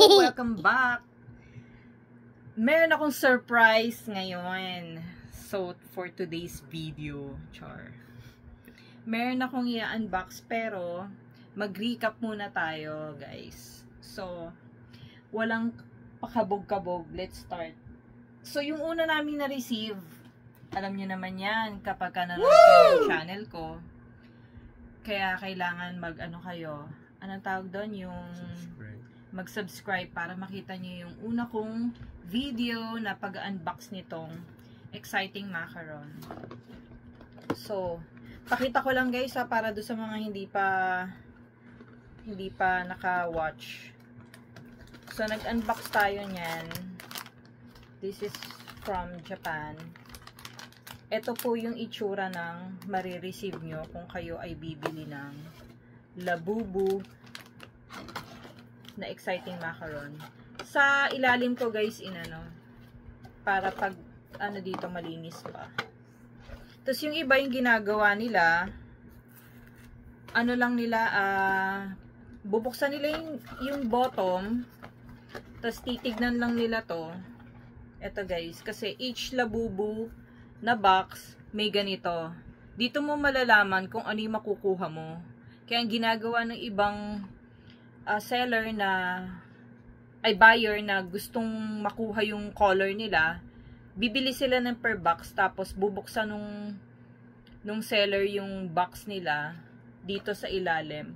Welcome back! Meron akong surprise ngayon. So, for today's video, meron akong i-unbox pero mag-recap muna tayo, guys. So, walang pakabog-kabog. Let's start. So, yung una namin na-receive, alam nyo naman yan kapag ka nanonood kayo ng channel ko. Kaya kailangan mag-ano kayo. Anong tawag doon? Yung mag-subscribe para makita nyo yung una kong video na pag-unbox nitong exciting macaron. So, pakita ko lang guys para do sa mga hindi pa naka-watch. So, nag-unbox tayo niyan. This is from Japan. Ito po yung itsura ng marireceive nyo kung kayo ay bibili ng Labubu na exciting macaron. Sa ilalim ko guys, para pag dito malinis pa. Tapos yung iba yung ginagawa nila, bubuksan nila yung bottom, tapos titignan lang nila to. Ito guys, kasi each Labubu na box may ganito. Dito mo malalaman kung ano yung makukuha mo. Kaya ang ginagawa ng ibang seller buyer na gustong makuha yung color nila, bibili sila ng per box tapos bubuksan nung seller yung box nila dito sa ilalim.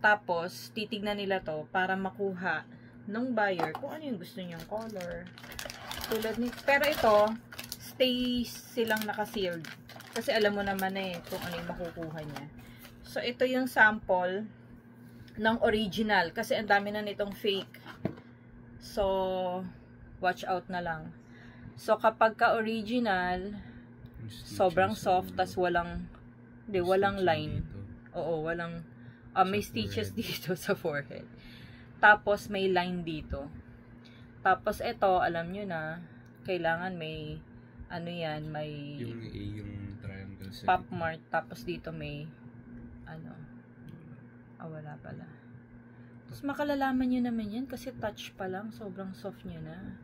Tapos titignan nila to para makuha ng buyer kung ano yung gusto niyang color. Pero ito, stay silang naka-sealed. Kasi alam mo naman kung ano yung makukuha niya. So, ito yung sample ng original. Kasi ang dami na nitong fake. So, watch out na lang. So, kapag ka-original, sobrang soft, tas walang line. Oo, walang, may stitches dito sa forehead. Tapos, may line dito. Tapos, ito, alam nyo na, kailangan may, may yung triangle sa pop mark. Tapos, dito may, wala pala. Tapos makalalaman nyo naman yan kasi touch pa lang, sobrang soft nyo na.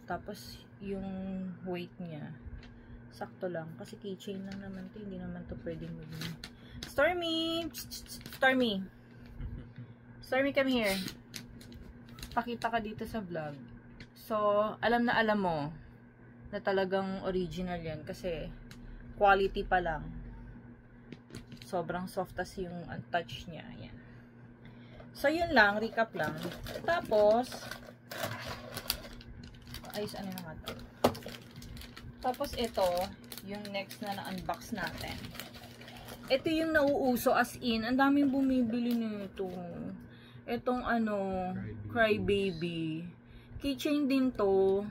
Tapos yung weight niya sakto lang kasi keychain lang naman to, hindi naman to pwedeng maging. Stormy, come here. Pakita ka dito sa vlog. So, alam mo na talagang original yan kasi quality pa lang. Sobrang soft as yung touch niya. Ayan. So, yun lang. Recap lang. Tapos, Tapos, ito, yung next na na-unbox natin. Ito yung nauuso as in. Ang daming bumibili nito. Itong Crybaby. Keychain din to.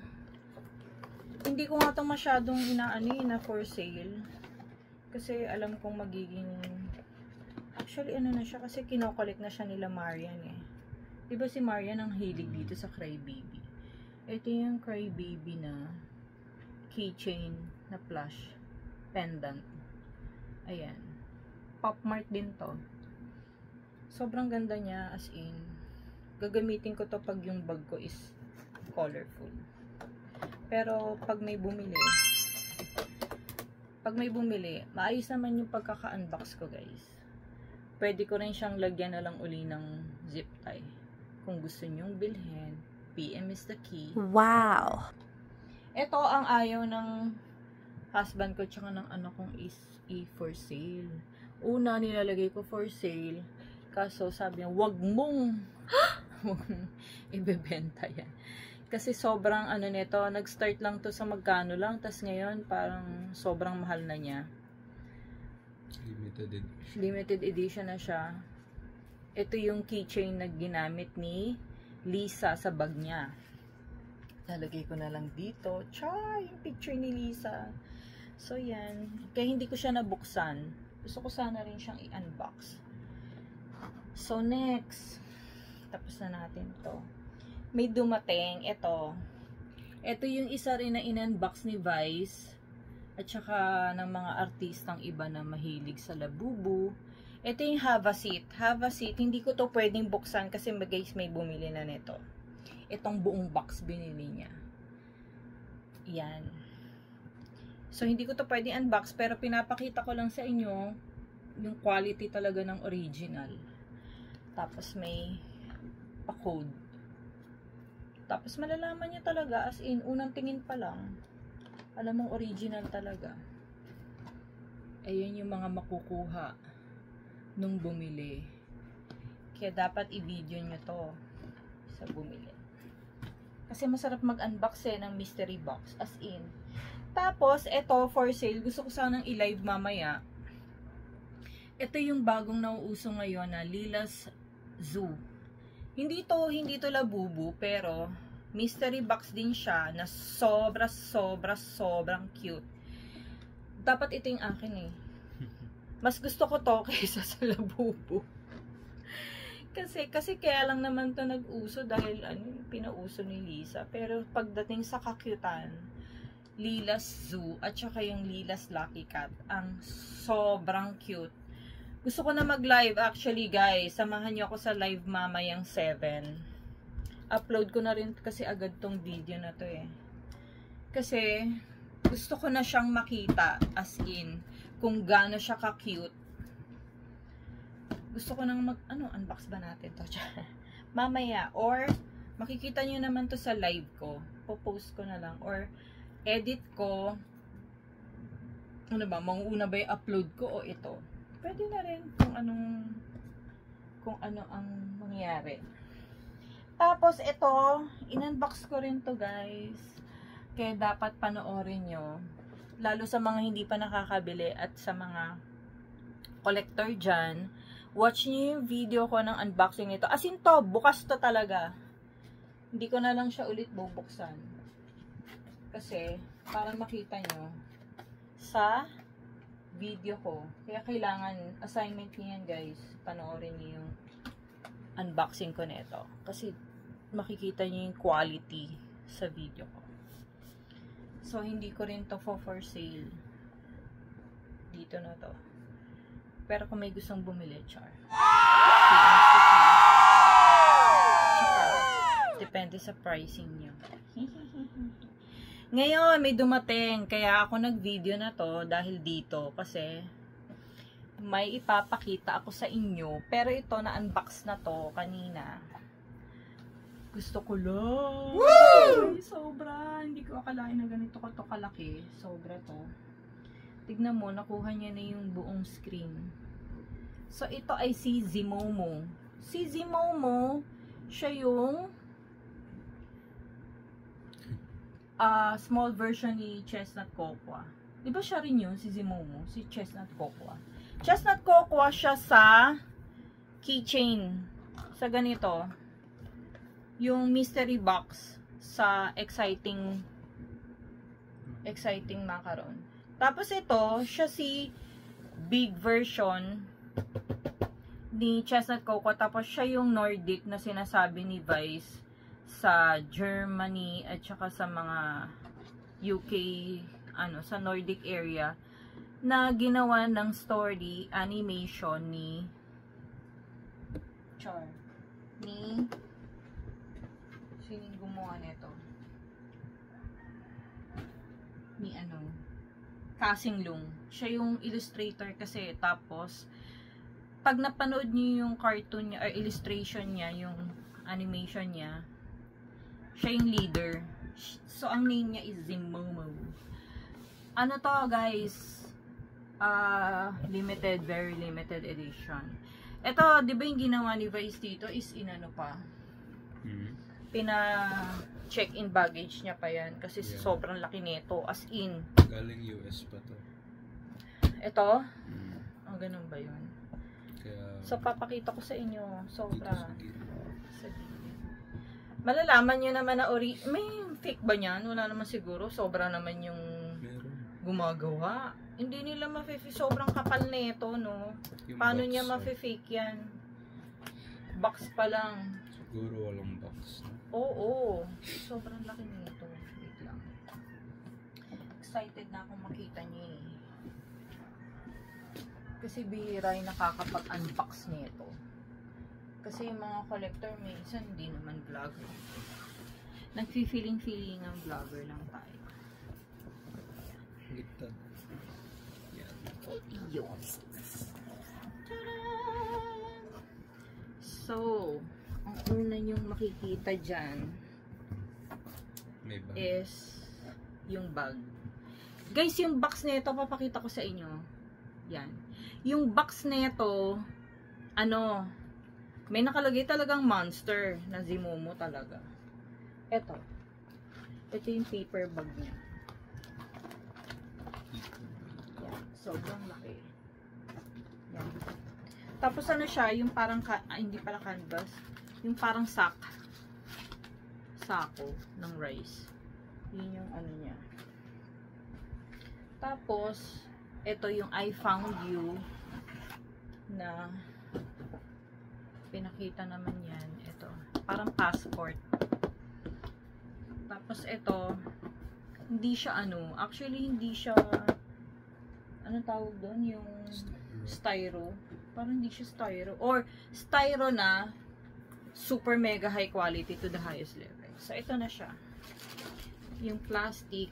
Hindi ko nga ito masyadong na for sale. Kasi alam kong magiging actually na siya kasi kinokollect na siya nila Marian Diba si Marian ang hilig dito sa Crybaby. Ito yung Crybaby na keychain na plush pendant. Ayan. Pop mart din to. Sobrang ganda niya as in. Gagamitin ko to pag yung bag ko is colorful. Pero pag may bumili, maayos naman yung pagkaka-unbox ko guys. Pwede ko rin siyang lagyan na lang uli ng zip tie. Kung gusto nyong bilhin, PM is the key. Wow! Ito ang ayaw ng husband ko tsaka ng anak kong is for sale. Una nilalagay ko for sale. Kaso sabi niya, wag mong ibebenta yan. Kasi sobrang nito, nag-start lang to sa magkano lang, tas ngayon parang sobrang mahal na niya. Limited edition na siya. Ito yung keychain na ginamit ni Lisa sa bag niya. Lalagay ko na lang dito. Yung picture ni Lisa. So yan. Kaya hindi ko siya nabuksan. Gusto ko sana rin siyang i-unbox. So next. Tapos na natin to. May dumating, ito yung isa rin na in-unbox ni Vice at saka ng mga artistang iba na mahilig sa Labubu. Ito yung Have a Seat. Have a Seat, hindi ko to pwedeng buksan kasi guys may bumili na nito. Itong buong box binili niya. Yan. So, hindi ko to pwede unbox, pero pinapakita ko lang sa inyo yung quality talaga ng original. Tapos, may pa-code. Tapos, malalaman niya talaga, as in, unang tingin pa lang, alam mong original talaga. Ayun yung mga makukuha nung bumili. Kaya dapat i-video nyo to sa bumili. Kasi masarap mag-unbox ng mystery box. As in. Tapos, ito for sale. Gusto ko sanang i-live mamaya. Ito yung bagong nauuso ngayon na Lilas Zoo. Hindi to labubu, pero mystery box din siya na sobrang cute. Dapat ito yung akin eh. Mas gusto ko to kaysa sa labubu. Kasi kaya lang naman to nag-uso dahil pinauso ni Lisa. Pero pagdating sa kakyutan, Lilas Zoo at saka yung Lilas Lucky Cat, ang sobrang cute. Gusto ko na mag-live actually guys. Samahan niyo ako sa live mamayang 7. Upload ko na rin kasi agad tong video na to eh. Kasi gusto ko na siyang makita as in kung gaano siya ka-cute. Gusto ko nang unbox ba natin to? Mamaya. Or, makikita nyo naman to sa live ko. Popost ko na lang. Or, edit ko. Ano ba? Manguna ba yung upload ko o ito? Pwede na rin kung ano ang mangyari. Tapos, ito, in-unbox ko rin to guys. Kaya dapat panoorin nyo. Lalo sa mga hindi pa nakakabili at sa mga collector dyan. Watch niyo yung video ko ng unboxing nito. As in to, bukas to talaga. Hindi ko na lang siya ulit bubuksan. Kasi, para makita nyo sa video ko. Kaya kailangan, assignment niyo yan guys. Panoorin niyo yung unboxing ko nito. Kasi, makikita niyo yung quality sa video ko. So, hindi ko rin to for sale. Dito na to. Pero kung may gustong bumili, char. Depende sa pricing nyo. Ngayon, may dumating. Kaya ako nag-video na to dahil dito. Kasi may ipapakita ako sa inyo. Pero ito, na-unbox na to kanina. Gusto ko lang. Woo! Sobra. Hindi ko akalain na ganito ko to kalaki. Sobra to. Tignan mo, nakuha niya na yung buong screen. So, ito ay si Zimomo. Si Zimomo, siya yung small version ni Chestnut Cocoa. Diba siya rin yun, si Zimomo? Si Chestnut Cocoa. Chestnut Cocoa siya sa keychain. Sa ganito. Yung mystery box sa exciting macaron. Tapos ito, siya si big version ni Chestnut Cocoa. Tapos siya yung Nordic na sinasabi ni Vice sa Germany at saka sa mga UK, sa Nordic area na ginawa ng story animation ni sining gumawa nito? Ni Kasing Lung. Siya yung illustrator kasi. Tapos, pag napanood niyo yung cartoon niya, or illustration niya, yung animation niya, siya yung leader. So, ang name niya is Zimomo. Ano to, guys? Limited, very limited edition. Ito, di ba yung ginawa ni Vice dito is pa? Pina-check-in baggage niya pa yan. Kasi sobrang laki nito. As in. Galing US pa to. Ito? Ganun ba yun? Kaya, so, papakita ko sa inyo. Sobra. Sa Malalaman nyo naman na may fake ba niyan? Wala naman siguro. Sobra naman yung gumagawa. Hindi nila sobrang kapal na ito, no? Paano niya mafe-fake yan? Box pa lang. Siguro walang box. No? Oo. Sobrang laki nito. Wait lang. Excited na akong makita niya eh. Kasi bihira yung nakakapag-unbox nito. Kasi yung mga collector minsan hindi naman vlog. Nagfi-feeling ang vlogger lang tayo. Ligtad. Yan. Yun. So, ang una yung makikita dyan May bag. is yung bag. Guys, yung box na ito, papakita ko sa inyo. Yan. Yung box na ito, ano, may nakalagay talagang monster na Zimomo talaga. Ito. Ito yung paper bag niya. Yan. Sobrang laki. Yan. Tapos ano siya, yung parang, hindi pala canvas, yung parang sako ng rice. Yun yung ano niya. Tapos, ito yung I found you na pinakita naman yan. Ito, parang passport. Tapos ito, hindi siya ano, actually hindi siya, ano tawag doon? Yung styro. Parang hindi siya styro. Or styro na super mega high quality to the highest level. So, ito na siya. Yung plastic.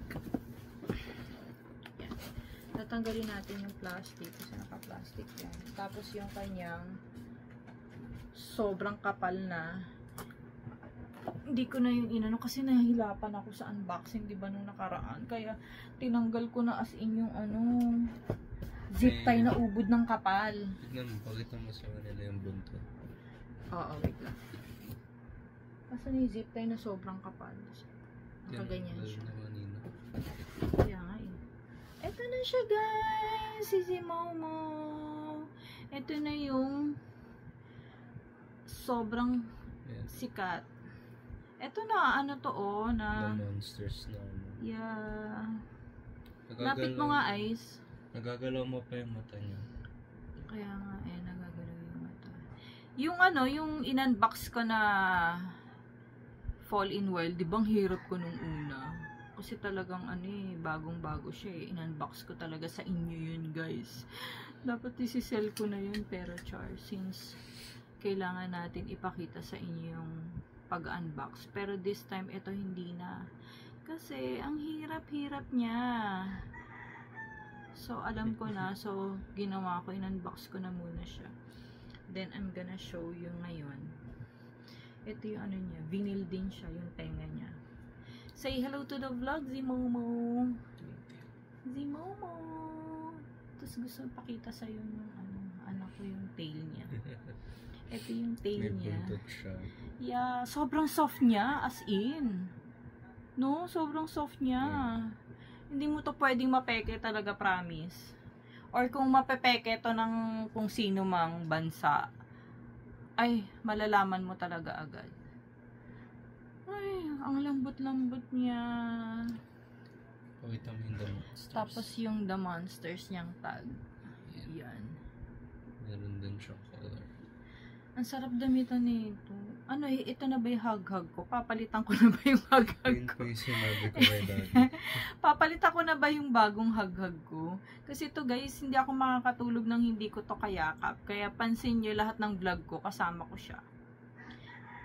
Yan. Tatanggalin natin yung plastic kasi naka-plastic yan. Tapos yung kanyang sobrang kapal na. Hindi ko na yung inano kasi nahihilapan ako sa unboxing, di ba, nung nakaraan. Kaya tinanggal ko na as in yung ano, zip tie na ubod ng kapal. Tignan mo, pakita mo sa kanila yung buntot. Oo, wait lang. Kasi yung zip tie na sobrang kapal. Nakaganyan siya. Kaya nga eh. Ito na siya, guys! Si Zimomo. Ito na yung sobrang sikat. Ito na, ano to oh, na The monsters na ano. yeah. Lapit mo nga, Ice. Nagagalaw mo pa yung mata niya. Kaya nga eh, nagagalaw yung mata. Yung ano, yung in-unbox ko na Fall in World, di bang hirap ko nung una? Kasi talagang ano eh, bagong-bago siya eh. In-unbox ko talaga sa inyo yun, guys. Dapat isi-sell ko na yun, pero char, since kailangan natin ipakita sa inyo yung pag-unbox. Pero this time, ito hindi na. Kasi, ang hirap-hirap niya. So, alam ko na. So, ginawa ko, in-unbox ko na muna siya. Then, I'm gonna show you ngayon. Ito yung ano niya. Vinyl din siya, yung tenga niya. Say hello to the vlog, Zimomo. Zimomo. Tapos gusto pakita sa'yo yung ano, anak ko yung tail niya. Ito yung tail niya. May buntot siya. Yeah, sobrang soft niya, as in. No, sobrang soft niya. Hindi mo to pwedeng mapeke talaga, promise. Or kung mapepeke to ng kung sino mang bansa, ay, malalaman mo talaga agad. Ay, ang lambot-lambot niya. Pakita mo yung The Monsters. Tapos yung The Monsters niyang tag. Yan. Meron din siyang color. Ang sarap damitan nito. Ano, ito na ba yung hug-hug ko? Papalitan ko na ba yung hug-hug Yun ko? po yung sinabi ko kay Daddy. Papalitan ko na ba yung bagong hug-hug ko? Kasi to guys, hindi ako makakatulog nang hindi ko to kayakap. Kaya pansin nyo lahat ng vlog ko, kasama ko siya.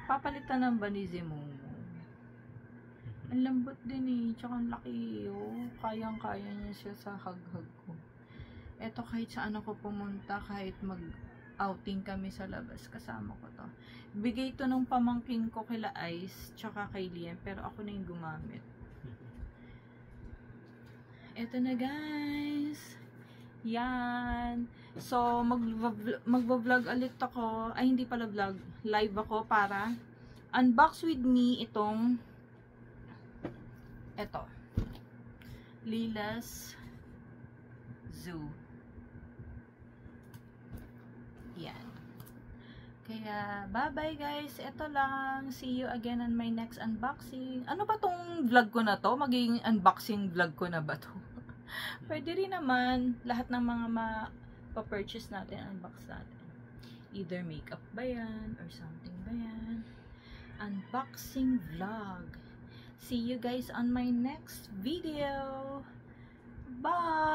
Papalitan na ba ni Zimomo? Ang lambot din eh. Tsaka ang laki oh. Kayang-kaya niya siya sa hug-hug ko. Eto kahit saan ako pumunta, kahit outing kami sa labas, kasama ko to. Bigay to ng pamangkin ko kila Ice, tsaka kay Liam, pero ako na yung gumamit. Eto na guys. Yan. So, magva-vlog ulit ako. Ay, hindi pala vlog. Live ako para unbox with me itong eto. Lila's Zoo. Yan. Kaya, bye-bye guys. Ito lang. See you again on my next unboxing. Ano ba tong vlog ko na to? Magiging unboxing vlog ko na ba to? Pwede rin naman. Lahat ng mga pa-purchase natin, unbox natin. Either makeup ba yan? Or something ba yan? Unboxing vlog. See you guys on my next video. Bye!